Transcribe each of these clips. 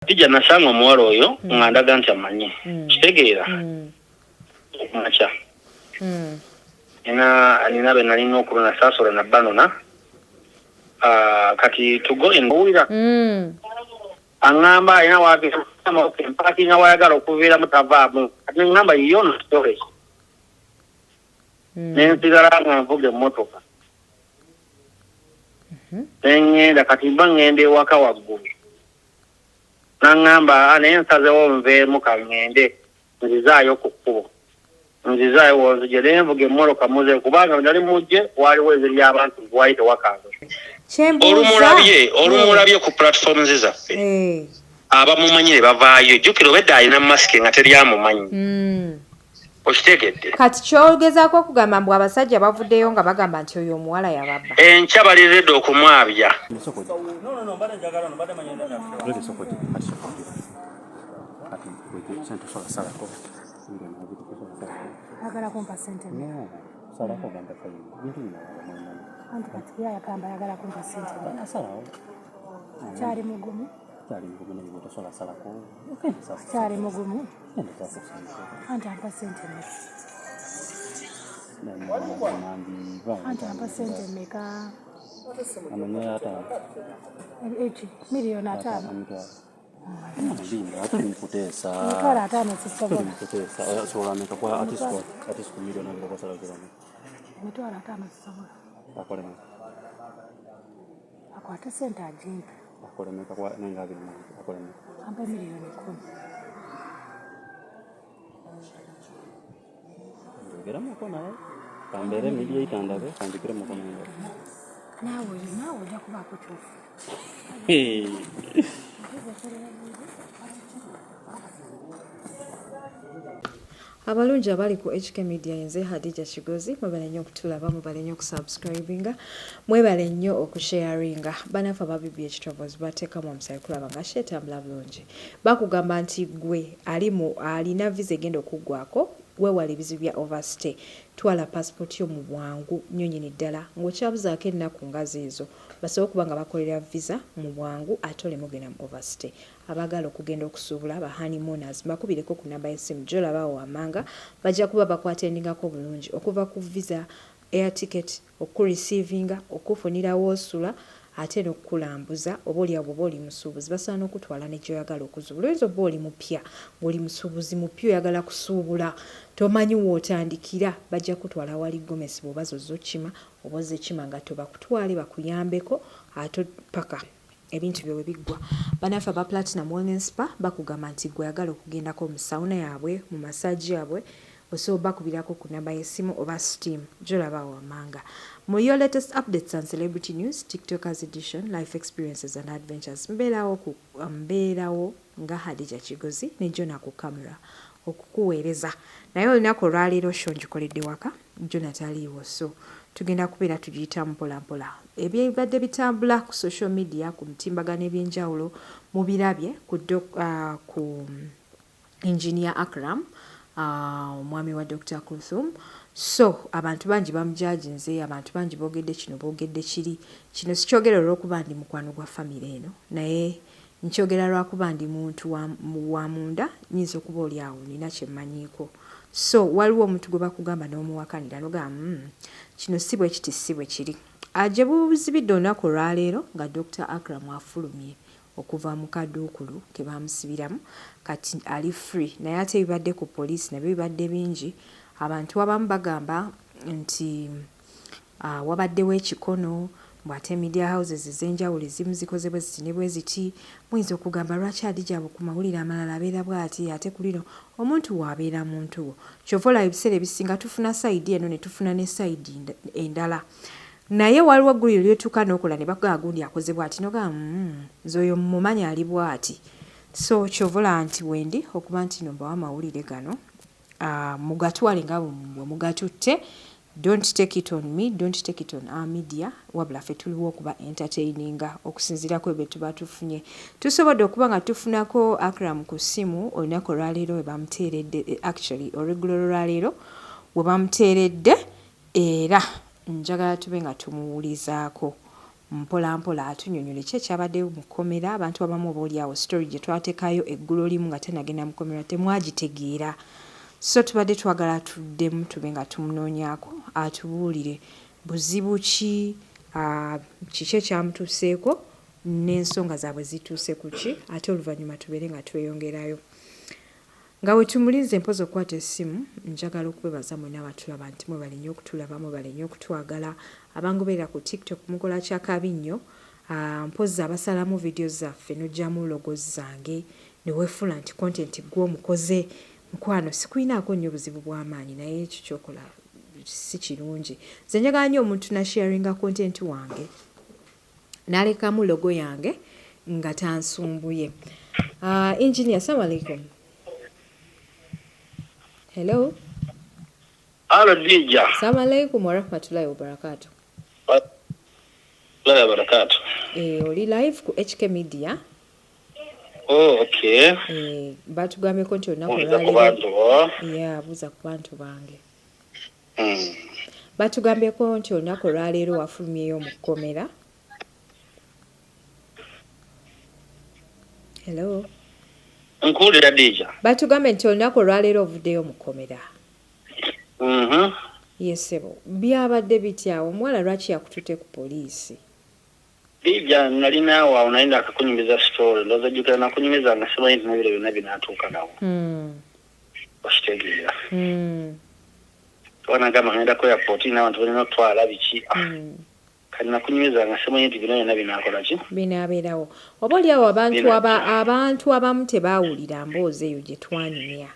Tija nasanga omuwala oyo nga ndaga nti amanyi kitegeera macha nina be nalina okulona saasola na banona kati tugo enbuulira aŋŋamba alina wampaki nga wayagala okubeera mutavaamu kati ŋŋamba yiyo no story nensigala nga nvuga emmotoka neŋŋenda kati mba ŋŋenda ewaka waggulu naŋŋamba naye nsazewo nveemu kaŋŋende nzizaayo ku kkubo nzizaayo wonzije naye nvuga emmotoka muze kubanga nali mujje waliwo eziri abantu gwali tewakaanga olumulabye ku platform zaffe abamumanyire bavaayo jjukira obedda alina masiki nga teri amumanyi okitegedde kati kyogezaako okugamba mbu abasajja bavuddeyo nga bagamba nti oyo omuwala yababba enkya baliredde okumwabya agala kumpa sente salako gamba fayi bintu bino anti kati yagamba ayagala kumpa sente asalawo kyali mugumu naye tosobola salako kyali mugumu anti ampa sente anti ampa sente mmeka amanya ataano eki miliyoni ataano mitwalo ataano sisobola mitwalo ataano sisobola akwate sente agimpe ampe miliyoni 10 naawe ojja kubaako kyofu abalungi abali ku HK Media yenze Hadija Kigozi mwebale nnyo okutulaba mwebale nnyo okusubscribinga mwebale nnyo okusharinga banafa babibye ekitovozi bateekamu omusayi kulaba nga shetambula bulungi bakugamba nti gwe alina visa egenda okuggwako weewala ebizibu bya overstay twala passport yo mu bwangu nnyo nnyini ddala ng'okyabuzaako ennaku nga ziizo basobola okuba nga bakolera visa mu bwangu ate ole mugenda mu overstay abagala okugenda okusuubula ba honeymooners bakubireko ku namba y'essimu gy'olabaawo wammanga bajja kuba bakwatendingako bulungi okuva ku visa air ticket okureceivinga okufunirawo osula ate n'okukulambuza oba oli abo oli musuubuzi basaana okutwala ne gy'oyagala okuzuula oyinza oba oli mupya ng'oli musuubuzi mupya oyagala kusuubula tomanyi wootandikira bajja kutwala wali gomesi bw'oba zozza okima oba ozza ekima nga tobakutwale bakuyambeko ate paka ebintu byo bwe biggwa banafe aba Platinum Wellness Spa bakugamba nti gwe oyagala okugendako mu sawuna yaabwe mu masaji yaabwe osobola bakubirako ku namba y'essimu oba steam gy'olaba wammanga mu your latest updates and celebrity news tiktokers edition life experiences and adventures mbeerawo nga Hadija Kigozi ne Jona ku kamera okukuweereza naye olunaku olwaleero sho ngikoledde waka Jona taliiwo so tugenda kubeera tugiyita mpolampola ebyebadde bitambula ku social media ku mutimbagano ebyenjawulo mu birabye ku engineer Akram omwami wa Dr. Kulthum so abantu bangi bamujajinze abantu bangi boogedde kino boogedde kiri kino sikyogera olw'okuba ndi mukwano gwa famire eno naye nkyogera lwakuba ndi muntu wa munda nyinza okuba oli awo nina kyemmanyiiko so waliwo omuntu gwe bakugamba n'omuwakanira nogamba kino si bwe kiti si bwe kiri gye buzibidde olunaku olwaleero nga Dr. Akram afulumye okuva mu kaduukulu ke bamusibiramu kati ali free naye ate ebibadde ku poliisi nabyo bibadde bingi abantu abamu bagamba nti wabaddewo ekikono bw'ate media houses ez'enjawulo ezimu zikoze bwe ziti ne bwe ziti muyinza okugamba lwaki Hadija ku mawulire amalala abeera bw'ati ate ku lino omuntu waabeera muntu wo kyova olaba ebiseera ebisinga tufuna sayidi eno ne tufuna ne sayidi endala naye waliwo egguliro lyotuuka n'okola ne bagamba gundi akoze bw'ati nogamba nze oyo mumumanyi ali bw'ati so kyovola nti wendi okuba nti no mbawa amawulire gano mugatwale nga bwe mugatutte don't take it on me, don't take it on our media wabula ffe tuliwo okuba entertaininga okusinziirako ebyo tuba tufunye tusobodde okuba nga tufunako Akram ku ssimu olunaku olwaleero we bamuteeredde actually olugulo olwaleero we bamuteeredde era njagala tube nga tumuwulizaako mpola mpola atunyonyole kye kyabaddeyo mu kkomera. Abantu abamu obaoliawo story gye twateekayo eggulo limu nga tenagenda mu kkomera temwagitegeera, so tubadde twagala tuddemu tube nga tumunoonyaako atubuulire buzibu ki, kiki ekyamutuuseeko n'ensonga zaabwe zituuse ku ki, ate oluvannyuma tubeere nga tweyongerayo. Nga we tumulinze mpozi okukwata essimu, njagala okwebaza mwena abatulaba nti mwebale nnyo okutulaba, mwebale nnyo okutwagala. Abangoberera ku TikTok mukola kyakabi nnyo, mpozi abasalamu vidiyo zaffe n'ojjamu logo zange ne weefula nti content gw'omukoze. Mukwano sikulinaako nnyo buzibu bw'amaanyi, naye ekyo kyokola si kirungi. Nze njagala nnyo omuntu nasharinga content wange n'alekamu logo yange nga tansumbuye. Engineer, assalamu alaikum. Hello. Hello, Dija. Assalamu alaikum wa rahmatullahi wa barakatuh. Wa barakatuh. Oli live ku HK Media. Oh, okay. Batugambye ko nti olunaku olwaleero. Yeah, buza ku bantu bange. Batugambye ko nti olunaku olwaleero wafulumyeyo mu kkomera. Hello. Nkuulira Dija. Batugambye nti olunaku olwaleero ovuddeyo mu kkomera. Yesebo. Byabadde bitya? Omuwala lwaki yakutute ku poliisi? Dija, nalinawo awo naye akakunyumiza story. Ndowooza jjukira nakunyumiza nga simanyi nti n'ebiro byonna binaatuuka nawo. Okitegeera. Wanagamba ngenda ku airport n'abantu balina okutwala biki. Kati nakunyumiza nga simanyi nti bino byonna binaakola ki? Binaabeerawo. Oba oliawo abantu abamu tebaawulira mboozi eyo gye twanyumya.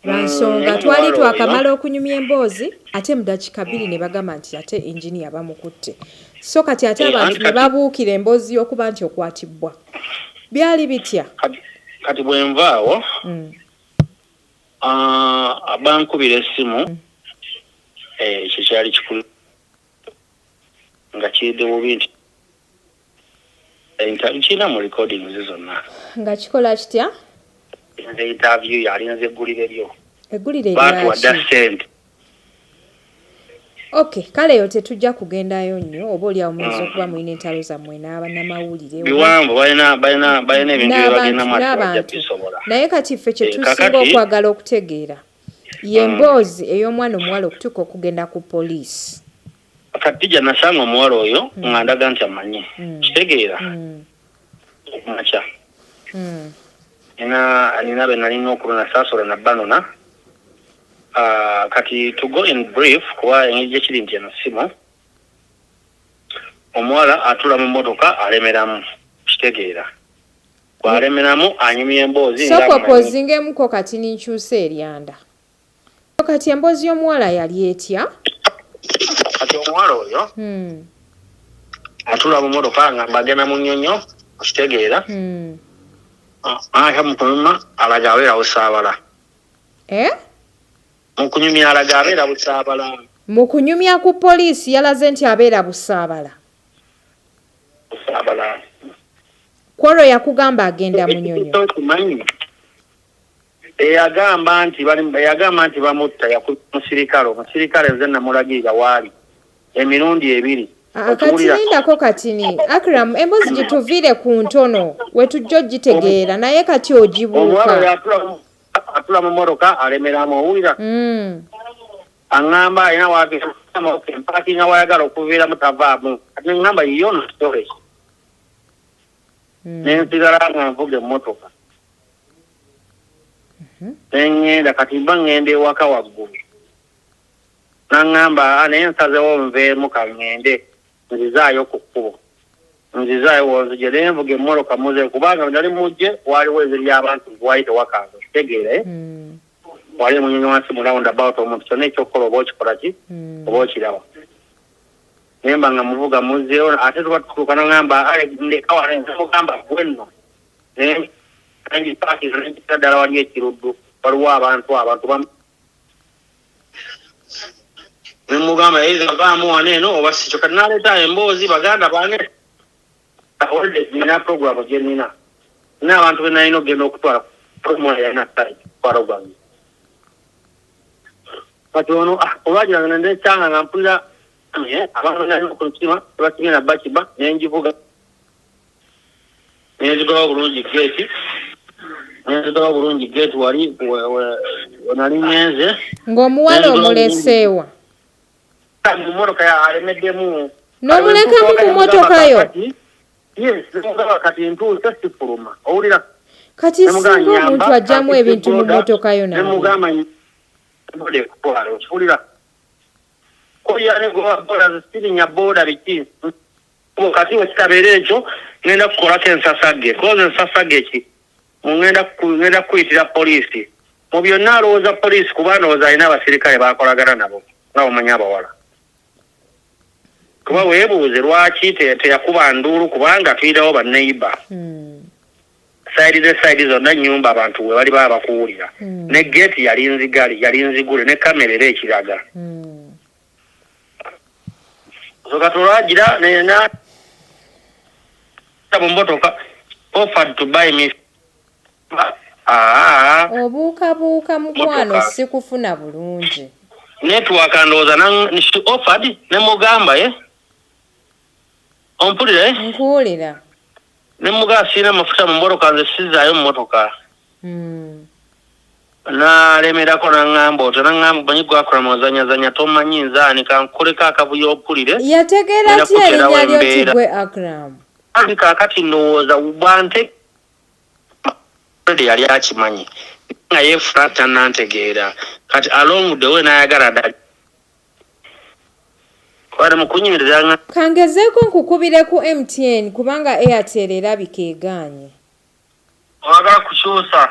Lwansonga twali twakamala okunyumya emboozi ate mu dakiika 2 ne bagamba nti ate engineer bamukutte. So kati ate abantu ne babuukira emboozi y'okuba nti okwatibwa. Byali bitya? Kati bwe nvaawo bankubira essimu ekyo kyali kikulu nga kiridde bubi nti kirina mu recordings zonna. Nga kikola kitya? Interview yalinze eggulire lyo. Eggulire lyaki? Okay, kale yo tetujja kugendayo nnyo oba oliawo muyinza okuba mulina entalo zammwe n'abannamawulire. Biwanvu balina ebintu bye bagenda n'abantu. Naye kati ffe kye tusinga okwagala okutegeera y'emboozi ey'omwana omuwala okutuuka okugenda ku poliisi. Kati Dija nasanga omuwala oyo nga ndaga nti amanyi. Kitegeera? Okumakya. Nina be nalina okulona saasola na banona. Kati to go in brief kuba engeri gye kiri nti eno ssimu omuwala atula mu mmotoka alemeramu. Kitegeera? Bw'alemeramu anyumya emboozi. Sokopozingemu kati ninkyusa eryanda. Kati emboozi y'omuwala yali etya? Kati omuwala oyo atula mu mmotoka nga bagenda mu nnyonyo. Kitegeera? Mukunyuma alaga abeera busaabala. Mukunyumya alaga abeera busaabala. Mukunyumya ku poliisi yalaze nti abeera busaabala. Busaabala. Kwolwo yakugamba agenda mu nnyonyo. Eyagamba nti bamutta yakusirikale. Omusirikale nze namulagirira waali emirundi 2. Kati lindako katini. Akram, emboozi gituviire ku ntono wetujja ogitegeera naye kati ogibuuka. Omuwala atula mu mmotoka alemeramu owulira. Aŋŋamba alina wagenda empakinga wayagala okuviiramu tavaamu. Kati ŋŋamba yiyo no story. Nensigala nga nvuga emmotoka. Nengenda kati mba ngenda ewaka waggulu. Naŋŋamba naye nsazewo nveemu kaŋŋende. Nzizaayo ku kkubo. Nzizaayo wonzije naye nvuga emmotoka muze kubanga nali mujje waliwo eziri abantu wali tewakanga. Kitegeera wali munyonyi wansi mu roundabout omuntu kyonna ekyokukola oba okikola ki oba okiraba. Naye mba nga muvuga muzzeeyo ate tuba tutuuka naŋŋamba ndeka wala nzimugamba gwe nno. Naye nangipaakinga nengisa ddala wali ekiruddu waliwo abantu bamu. Nemugamba yiza vaamu wano eno oba sikyo kati naleeta emboozi baganda bange awolde nina programu gye nina. Nina abantu be nalina okugenda okutwala omwana yalina twala gwange. Kati ono olwagira nga nendekyanga nga mpulira abantu nali kutima bakigenda bakiba nenjivuga nenzigawo bulungi gate wali nali ngenze ng'omuwala omuleseewa mu motoka yalemeddemu n'omulekamu ku motoka yo kati ntuuse sifuluma owulira kati singa omuntu ajjamu ebintu mu motoka yo nemugamba okifulira koyanegoboda sirinya boda biki kati wekitabeera ekyo ngenda kukolako ensasage koza ensasage ki ngenda kuyitira poliisi mu byonna alowooza poliisi kuba ndowooza alina abasirikale bakolagana nabo nga omanyi abawala kuba weebuuze lwaki teyakuba nduulu kubanga tuyitawo banneiba saidi ne saidi zonna nyumba abantu we bali baba bakuwulira ne geti yali nzigule ne kamera era ekiraga soka tulagira nena mu motoka offered to buy me obuukabuuka mukwano sikufuna bulungi network ndowooza offered ne mugamba ompulira nkuwulira ne mugamba sirina mafuta mu motoka nze sizaayo mu motoka nalemerako naŋŋamba otyo naŋŋamba manyi gwakulamu ozanyazanya tomanyi nzaani kankoleko akabuyo ompulire yategeera ki erinnya lyo Kigwe Akram andi kaakati ndowooza bwante yali akimanyi nga yeefuna tannantegeera kati along the way n'ayagala ddala kwali mukunyiriza kangezeeko nkukubire ku MTN kubanga Airtel erabika egaanye oyagala kukyusa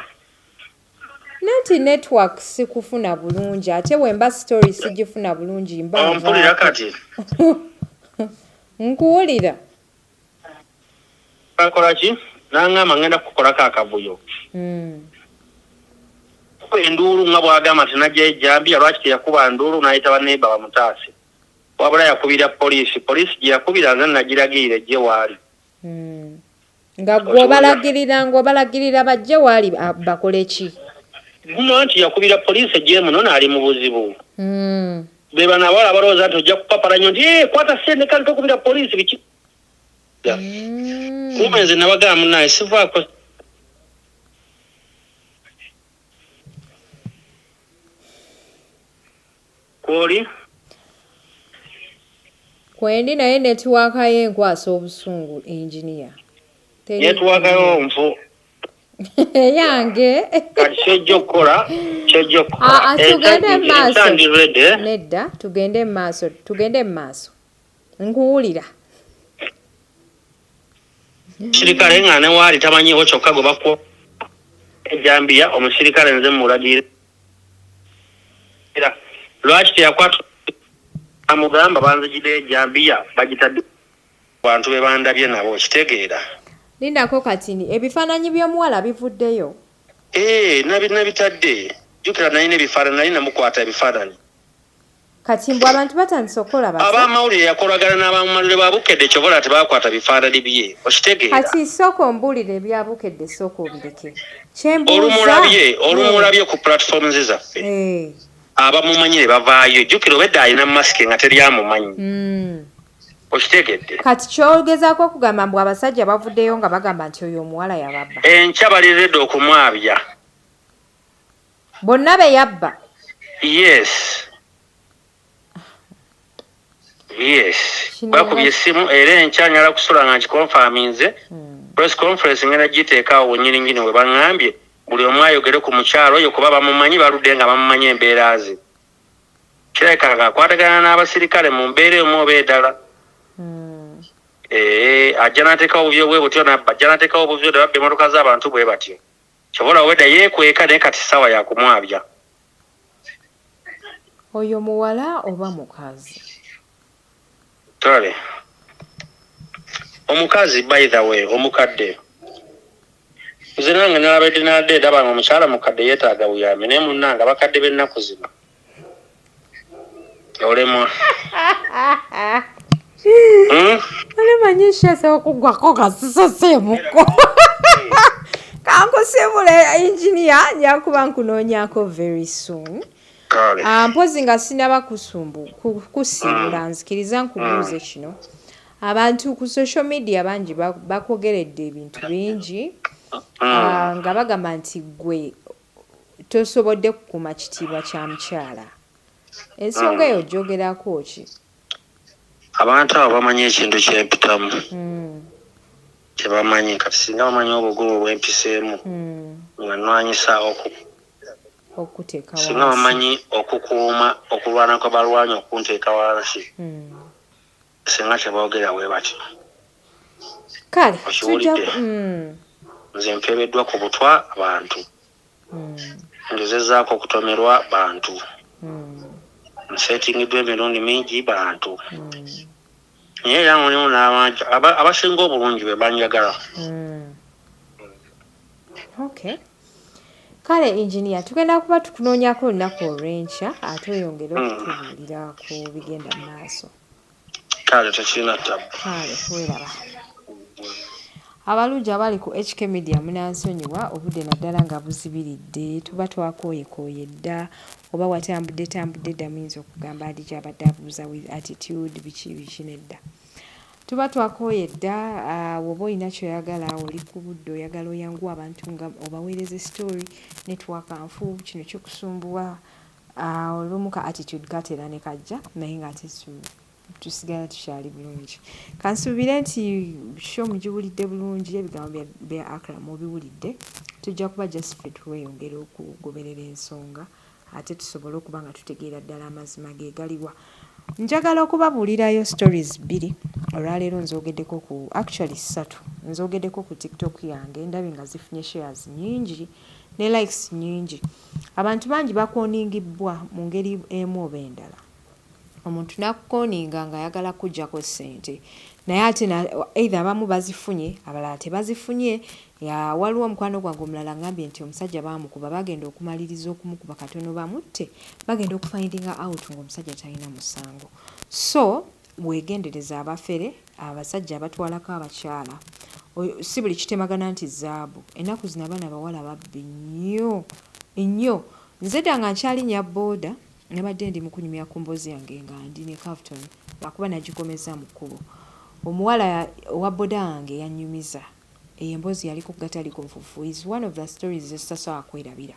nanti network sikufuna bulungi ate wemba story sigifuna bulungi ompulira kati nkuwulira akola ki naŋŋamba ngenda kukolako akavuyo enduulu nga bwagamba tinajja ejjambya lwaki teyakuba nduulu n'ayita baneiba bamutaase wabula yakubira poliisi gye yakubira nze nagiragirira ejje waali nga ng'obalagirira bajje waali bakole ki guno nti yakubira poliisi ejje muno n'ali mu buzibu be bano abawala balowooza nti ojja kupapala nnyo nti kwata sente kale tokubira poliisi biki kumbe nze nabagamba munaye sivaako kwoli kwendi naye netiwaaka yenkwasa obusungu engineer netiwaaka y'onfu yange kati kyojja okukola tugende maaso nedda tugende maaso nkuwulira omusirikale nga ne waali tamanyiwo kyokka gwe bakuwa ejambiya omusirikale nze mulagira lwaki teyakwata amugamba banzigire ejambiya bagitadde bantu be bandabye nabo okitegeera lindako katini ebifaananyi by'omuwala bivuddeyo nabitadde jjukira nalina ebifaananyi nali namukwata ebifaananyi kati mbw abantu batandise okukola abamawulire yakolagana n'abamumalire ba Bukedde kyobola tebakwata bifaananyi bye okitegeera kati sooka ombulire ebya Bukedde sooka obireke olumulabye ku platform ze zaffe abamumanyire bavaayo jjukira obedde alina masike nga teri amumanyi okitegedde kati kyogezaako okugamba mbw abasajja bavuddeyo nga bagamba nti oyo omuwala yababba enkya baliredde okumwabya bonna be yabba yes bakubye essimu era enkya nyala kusula nga nkikonfaminze press conference ngenda giteekaawo nyiringini we baŋŋambye buli omu ayogere ku mukyalo oyo kuba bamumanyi baludde nga bamumanyi embeera ze kirabika nga akwatagana n'abasirikale mu mbeera emu oba eddala ajja n'ateekawo obuvyo bwe butyo nabba ajja n'ateekawo obuvyo ne babba emmotoka z'abantu bwe batyo kyobola wedda yeekweka naye kati ssaawa yakumwabya oyo muwala oba mukazi tole omukazi by the way omukadde nze nange nalabadde nadde ndaba nga omukyala mukadde yeetaaga buyambi naye munnanga bakadde b'ennaku zino olemwa olemanyishese okugwako kasiseseemuko kankusibula engineer njakuba nkunoonyako very soon Mpozi nga sinaba kusiibula nzikiriza nkubuuze kino. Abantu ku social media bangi bakwogeredde ebintu bingi nga bagamba nti gwe tosobodde kukuuma kitiibwa kya mukyala. Ensonga eyo gyogerako ki? Abantu abo bamanyi ekintu kyempitamu. Tebamanyi kati singa bamanyi obugumu bwempiseemu nga nnwanyisa okuteeka singa bamanyi okukuuma okulwana kwe balwanyi okunteeka wansi singa kyeboogera bwe batyo. Kale nze mpeereddwa ku butwa abantu ngezezaako okutomerwa bantu nsetingiddwa emirundi mingi bantu naye era mulimu n'abantu abasinga obulungi be banjagala. Okay. Kale engineer tugenda kuba tukunoonyako olunaku olw'enkya ate oyongere okutubuulira ku bigenda mu maaso. Kale tekirina ttabu. Kale weraba. Abalungi abali ku HK Media munansonyiwa obudde naddala nga buzibiridde tuba twakooyekooye dda oba watambudde ddamuyinza okugamba adi kyabadde abuuza with attitude biki nedda. Tuba twakooye dda woba olina kyoyagala oli ku budde oyagala oyanguwa abantu nga obaweereze story netwakanfu kino kikusumbuwa olumu ka attitude katera ne kajja naye nga tusigala tukyali bulungi. Kansuubire nti show mugiwulidde bulungi ebigambo bya Akram obiwulidde tujja kuba just ffe tweyongera okugoberera ensonga ate tusobole okuba nga tutegeera ddala amazima ge galiwa. Njagala okubabuulirayo stories 2 olwaleero nzogeddeko ku actually 3 nzogeddeko ku TikTok yange ndabye nga zifunye shares nyingi ne likes nyingi. Abantu bangi bakoningibbwa mu ngeri emu oba endala. Omuntu nakukoninga nga ayagala kujjako ssente naye ate either abamu bazifunye abalala tebazifunye. Waliwo omukwano gwange omulala ngambye nti omusajja baamukuba bagenda okumaliriza okumukuba katono bamutte bagenda okufindinga out ng'omusajja talina musango. So weegendereza abafere abasajja abatwalako abakyala si buli kitemagana nti zaabu. Ennaku zino abaana bawala babbi nnyo. Nze ddanga nkyalinnya booda nabadde ndi mu kunyumya ku mboozi yange nga ndi ne Carlton lwakuba nagikomeza mu kkubo. Omuwala owa booda wange yannyumiza. Emboozi yali ku gatali ku nfufu is one of the stories zestasobola kwerabira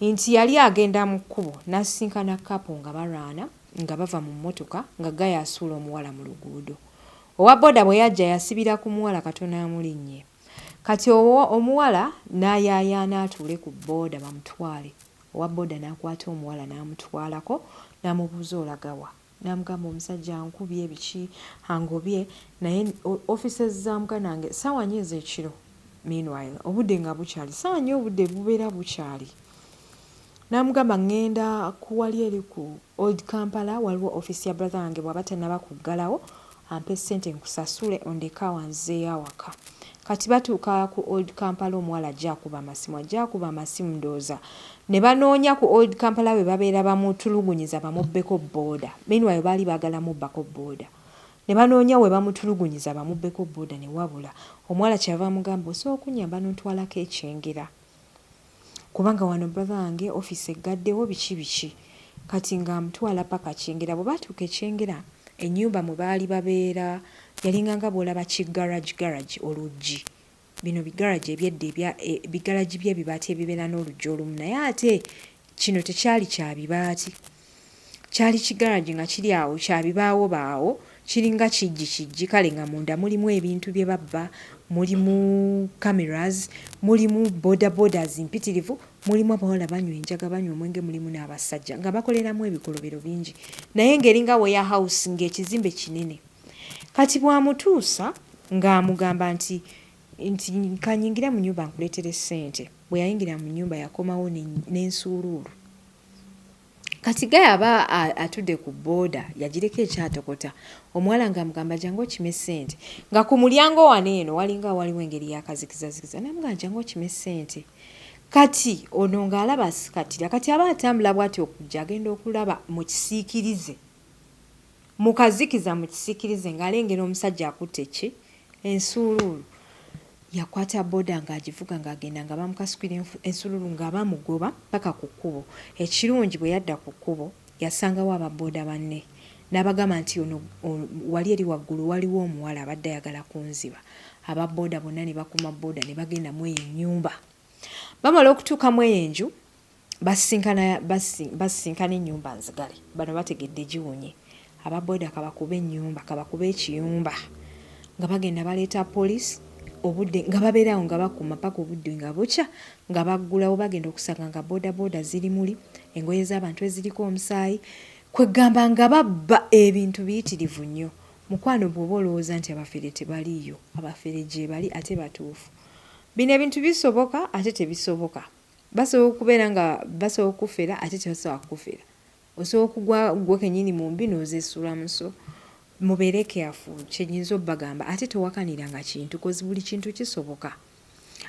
nti yali agenda mu kkubo n'asisinkana kapo nga barwana nga bava mu mmotoka nga Gaya asuula omuwala mu luguudo. Owa booda bwe yajja yasibira ku muwala katono amulinnye. Kati omuwala n'ayaayaana atuule ku booda bamutwale. Owa booda n'akwata omuwala n'amutwalako n'amubuuza olagawa. N'amugamba omusajja ankubye biki angobye naye offices za muganange ssaawa nnyo ez'ekiro. Meanwhile obudde nga bukyali ssaawa nnyo obudde bubeera bukyali. N'amugamba ngenda kuwali eri ku Old Kampala waliwo office ya brother wange bw'aba tannaba kuggalawo ampe ssente nkusasule ondeka awanzeeyo awaka. Kati batuuka ku Old Kampala omuwala ajja akuba amasimu ndooza ne banoonya ku Old Kampala we babeera bamutulugunyiza bamubbeko booda. Meanwhile baali baagala mubbako booda. Ne banoonya we bamutulugunyiza bamubbeko booda ne wabula. Omuwala kyava amugamba osobola okunyamba n'ontwalako ekyengera. Kubanga wano brother wange office eggaddewo biki. Kati nga amutwala paka kyengera bwe baatuuka ekyengera ennyumba mwe baali babeera yalinganga bw'olaba garage oluggi. Bino bigaragi ebyedda bigaragi by'ebibaati ebibeera n'oluggi olumu naye ate kino tekyali kya bibaati. Kyali kigaragi nga kiri awo kya bibaawo baawo kiringa kijji kale nga munda mulimu ebintu bye babba mulimu cameras mulimu bodas mpitirivu mulimu abawala banywa enjaga banywa omwenge mulimu n'abasajja nga bakoleramu ebikolobero bingi naye ng'eringa warehouse ng'ekizimbe kinene. Kati bwamutuusa ng'amugamba nti kanyingira mu nnyumba nkuleetere ssente. Bwe yayingira mu nnyumba yakomawo n'ensuuluulu. Kati Gaya aba atudde ku booda yagireko ekyatokota. Omuwala ng'amugamba jangu okime ssente nga ku mulyango wano eno walinga waliwo engeri y'akazikizazikiza n'amugamba jangu okime ssente. Kati ono ng'alaba asikatira kati aba atambula bw'ati okujja agenda okulaba mu kisiikirize mu kazikiza mu kisiikirize ng'alengera omusajja akutte ensuuluulu. yakwata boda ng'agivuga ng'agenda nga bamukasukira ensululu nga bamugoba paka ku kkubo. Ekirungi bwe yadda ku kkubo yasangawo ababoda banne n'abagamba nti ono wali eri waggulu waliwo omuwala abadde ayagala kunziba. Ababoda bonna ne bakuma boda ne bagenda mu eyo ennyumba. Bamala okutuuka mu eyo enju basinkana ennyumba nzigale. Bano bategedde giwunye. Ababoda kabakuba ennyumba kabakuba ekiyumba nga bagenda baleeta poliisi obudde nga babeerawo nga bakuma paka obudde nga bukya nga baggulawo bagenda okusanga nga boda ziri muli engoye z'abantu eziriko omusaayi kwegamba nga babba ebintu biyitirivu nnyo. Mukwano bw'oba olowooza nti abafere tebaliiyo, abafere gye bali ate batuufu. Bino ebintu bisoboka ate tebisoboka. Basobola okubeera nga basobola okufera ate tebasobola kufera. Osobola okugwa gwe kennyini mu mbi n'ozeesula muso. Mubeere careful kyenyinza obbagamba ate tewakaniranga kintu kozi buli kintu kisoboka.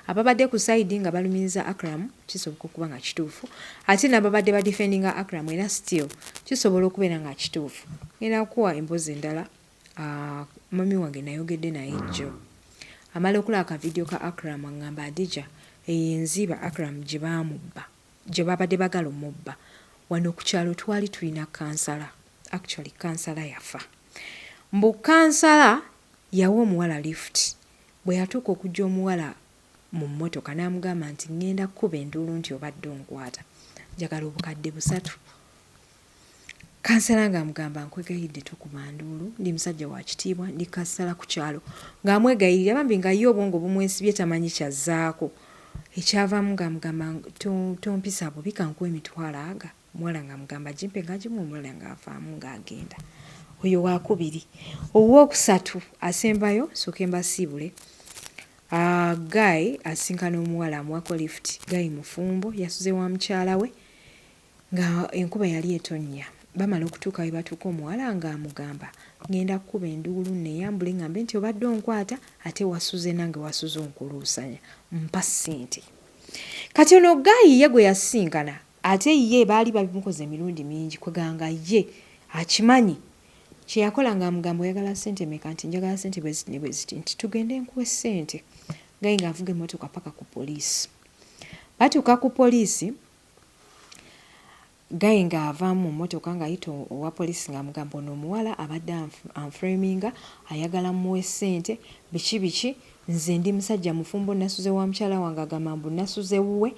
Ababadde ku side nga balumiriza Akram kisoboka okuba nga kituufu ate n'ababadde badefendinga Akram era still kisobola okubeera nga kituufu. Ngenda kuwa emboozi endala mami wange nayogedde naye jjo. Amala okulaba akavidiyo ka Akram ngamba Adija enziba Akram gye baamubba gye babadde bagala omubba. Wano ku kyalo twali tulina kansala. Actually kansala yafa. Mbu kansala yawa omuwala lift. Bwe yatuuka okujja omuwala mu mmotoka n'amugamba nti ngenda kuba enduulu nti obadde onkwata. Njagala obukadde 3. Kansala ng'amugamba nkwegayidde tokuba nduulu ndi musajja wa kitiibwa ndi kansala ku kyalo. Ng'amwegayirira bambi nga ye obwongo bumwesibye tamanyi kyazzaako. Ekyavaamu ng'amugamba tompisa bubi kankuwa emitwalo aga. Omuwala ng'amugamba gimpe ng'agimu omuwala ng'avaamu ng'agenda. Oyo wakubiri. Owookusatu asembayo sooke mbasiibule. Guy asinkana omuwala amuwako lift. Guy mufumbo yasuze wa mukyala we nga enkuba yali etonnya. Bamala okutuuka we batuuka omuwala ng'amugamba ngenda kukuba enduulu neeyambule ngambe nti obadde onkwata ate wasuze nange wasuze onkuluusanya mpa ssente. Kati ono Guy ye gwe yasinkana ate ye baali babimukoze emirundi mingi kweganga ye akimanyi. Kye yakola ng'amugamba oyagala ssente meka nti njagala ssente bwe ziti ne bwe ziti nti tugende nkuwe ssente. Guy ng'avuga emmotoka paka ku poliisi. Batuuka ku poliisi Guy ng'avaamu mu mmotoka ng'ayita owa poliisi ng'amugamba ono omuwala abadde anframinga ayagala muwe ssente biki nze ndi musajja mufumbo nasuze wa mukyala wange agamba mbu nasuze wuwe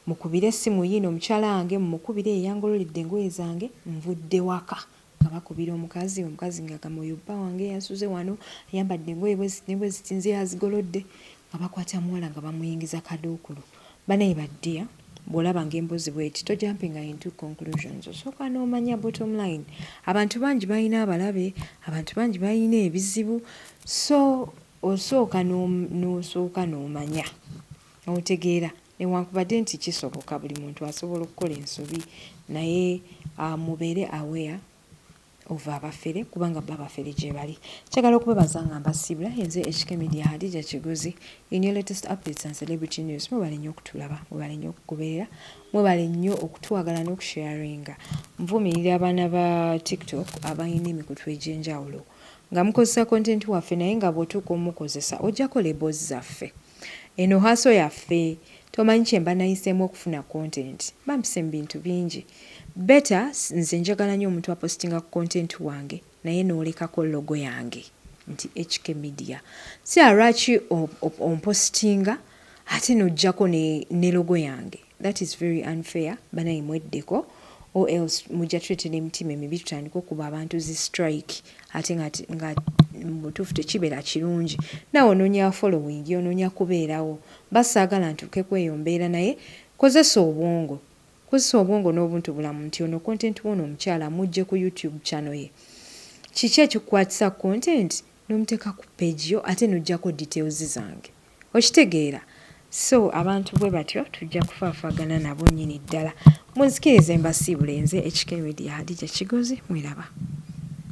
mukubire essimu yiino omukyala wange mukubire eyangololedde engoye zange nvudde waka. Nga bakubira omukazi ng'agamba oyo bba wange yasuze wano ayambadde engoye bwe ziti nze yazigolodde nga bakwata muwala nga bamuyingiza kaduukulu. Banaye baddiya bw'olaba ng'emboozi bw'eti tojumpinga into conclusions osooka n'omanya bottom line. Abantu bangi balina abalabe, abantu bangi balina ebizibu, so osooka n'omanya otegeera newankubadde nti kisoboka buli muntu asobola okukola ensobi naye mubeere aware of abafere kubanga babafere gye bali. Kyagala okubebaza nga mbasiibula yenze HK Media Hadija Kigozi in your latest updates and celebrity news. Mwebale nnyo okutulaba, mwebale nnyo okugoberera, mwebale nnyo okutwagala n'okusharinga. Nvumirira abaana ba TikTok abalina emikutu egy'enjawulo nga mukozesa content waffe naye nga bw'otuuka omukozesa ojjako labels zaffe. Eno haso yaffe tomanyi kye mba nayiseemu okufuna content bampise mu bintu bingi. Better nze njagala nnyo omuntu apostinga ku content wange naye n'olekako logo yange nti HK Media. Si alwaki ompostinga ate n'ojjako ne logo yange. That is very unfair. Banayi mweddeko or else mujja tuletera emitima emibi tutandika okuba abantu zi strike ate nga mutuufu tekibeera kirungi. Nawe onoonya following onoonya kubeerawo. Basaagala ntuuke kweyombeera naye kozesa obwongo. Kozesa obwongo n'obuntu bulamu nti ono content wono omukyala mujje ku YouTube channel ye. Kiki ekikukwatisa content n'omuteeka ku page yo ate n'ojjako details zange. Okitegeera? So abantu bwe batyo tujja kufaafagana nabo nnyini ddala. Munzikirize mbasiibule nze HK Media Hadija Kigozi mwiraba.